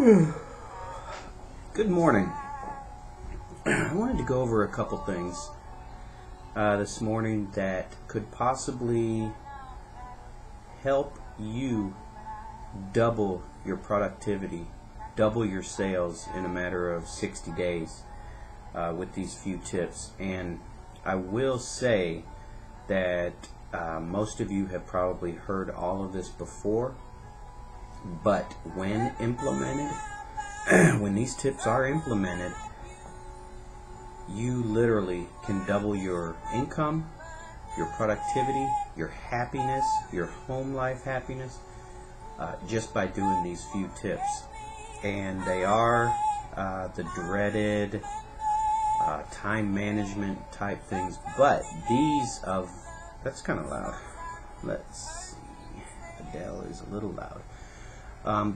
Good morning. I wanted to go over a couple things this morning that could possibly help you double your productivity, double your sales in a matter of 60 days with these few tips. And I will say that most of you have probably heard all of this before, but when implemented, when these tips are implemented, you literally can double your income, your productivity, your happiness, your home life happiness, just by doing these few tips. And they are the dreaded time management type things, but that's kind of loud. Let's see, Adele is a little loud.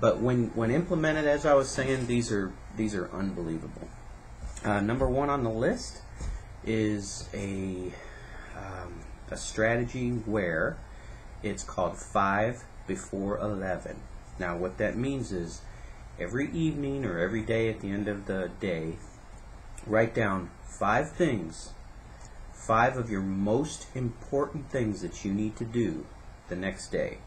But when implemented, as I was saying, these are unbelievable. Number one on the list is a strategy where it's called 5 before 11. Now, what that means is every evening or every day at the end of the day, write down 5 things, 5 of your most important things that you need to do the next day.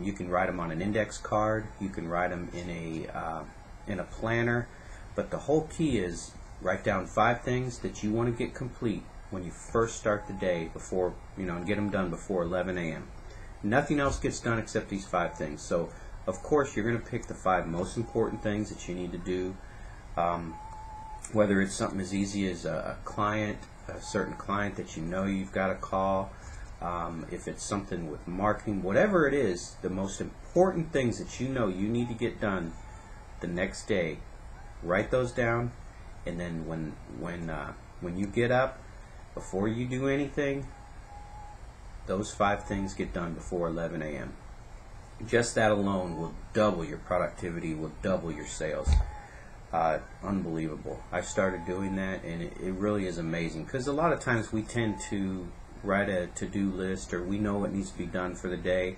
You can write them on an index card. You can write them in a planner. But the whole key is write down 5 things that you want to get complete when you first start the day before, and get them done before 11 a.m. Nothing else gets done except these 5 things. So, of course, you're going to pick the 5 most important things that you need to do. Whether it's something as easy as a certain client that you've got to call. If it's something with marketing, whatever it is, the most important things that you need to get done the next day, write those down, and then when you get up, before you do anything, those 5 things get done before 11 a.m. Just that alone will double your productivity, will double your sales. Unbelievable. I started doing that, and it really is amazing, because a lot of times we tend to write a to-do list, or we know what needs to be done for the day.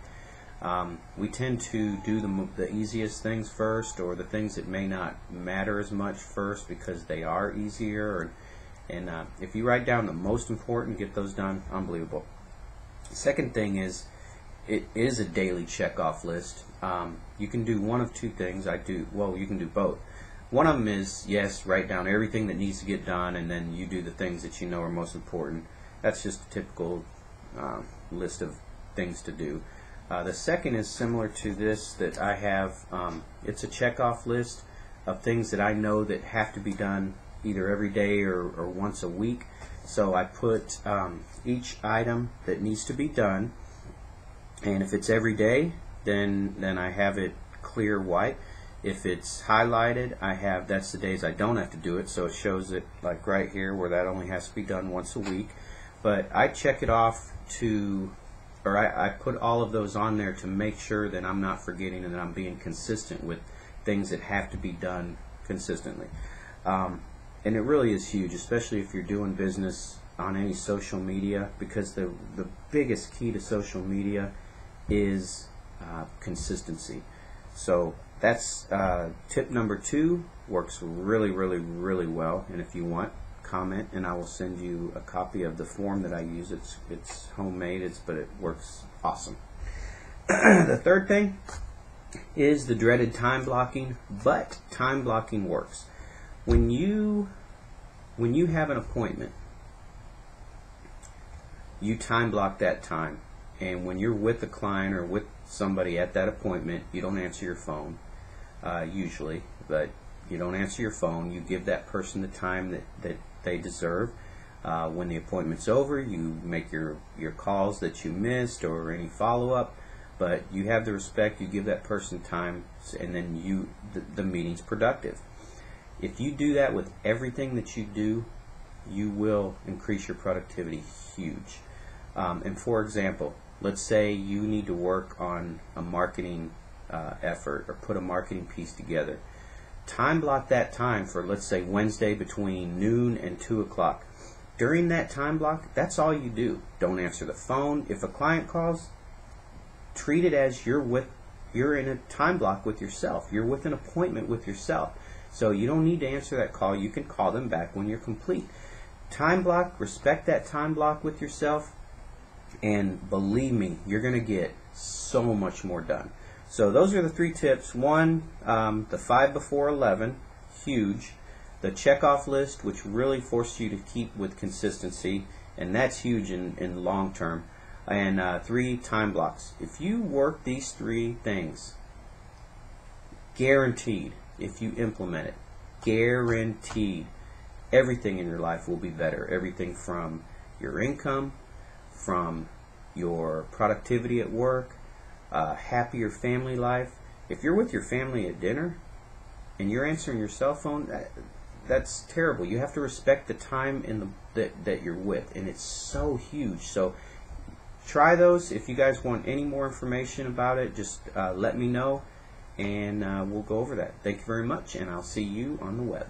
We tend to do the easiest things first, or the things that may not matter as much first because they are easier. And if you write down the most important, get those done, unbelievable. Second thing is, it is a daily check-off list. You can do one of 2 things. You can do both. One of them is, yes, write down everything that needs to get done, and then you do the things that are most important. That's just a typical list of things to do. The second is similar to this that I have. It's a check-off list of things that I know that have to be done either every day or once a week. So I put each item that needs to be done, and if it's every day, then I have it clear white. If it's highlighted, that's the days I don't have to do it, so it shows it like right here where that only has to be done once a week. But I check it off I put all of those on there to make sure that I'm not forgetting and that I'm being consistent with things that have to be done consistently. And it really is huge, especially if you're doing business on any social media, because the biggest key to social media is consistency. So that's tip number 2. Works really, really, really well. And if you want, comment, and I will send you a copy of the form that I use. It's homemade, but it works awesome. The third thing is the dreaded time blocking, but time blocking works. When you have an appointment, you time block that time, and when you're with a client or with somebody at that appointment, you don't answer your phone usually, but you don't answer your phone. You give that person the time that they deserve. When the appointment's over, you make your calls that you missed or any follow-up, but you have the respect, you give that person time, and then the meeting's productive. If you do that with everything that you do, you will increase your productivity huge. And for example, let's say you need to work on a marketing effort or put a marketing piece together. Time block that time for, let's say, Wednesday between noon and 2 o'clock. During that time block, that's all you do. Don't answer the phone. If a client calls, treat it as you're with you're in a time block with yourself. You're with an appointment with yourself. So you don't need to answer that call. You can call them back when you're complete. Time block, respect that time block with yourself, and believe me, you're going to get so much more done. So those are the 3 tips. One, the 5 before 11, huge. The checkoff list, which really forces you to keep with consistency, and that's huge in long term. And 3, time blocks. If you work these 3 things, guaranteed, if you implement it, guaranteed, everything in your life will be better. Everything from your income, from your productivity at work, happier family life. If you're with your family at dinner and you're answering your cell phone, that's terrible. You have to respect the time that you're with, and it's so huge. So try those. If you guys want any more information about it, just let me know, and we'll go over that. Thank you very much, and I'll see you on the web.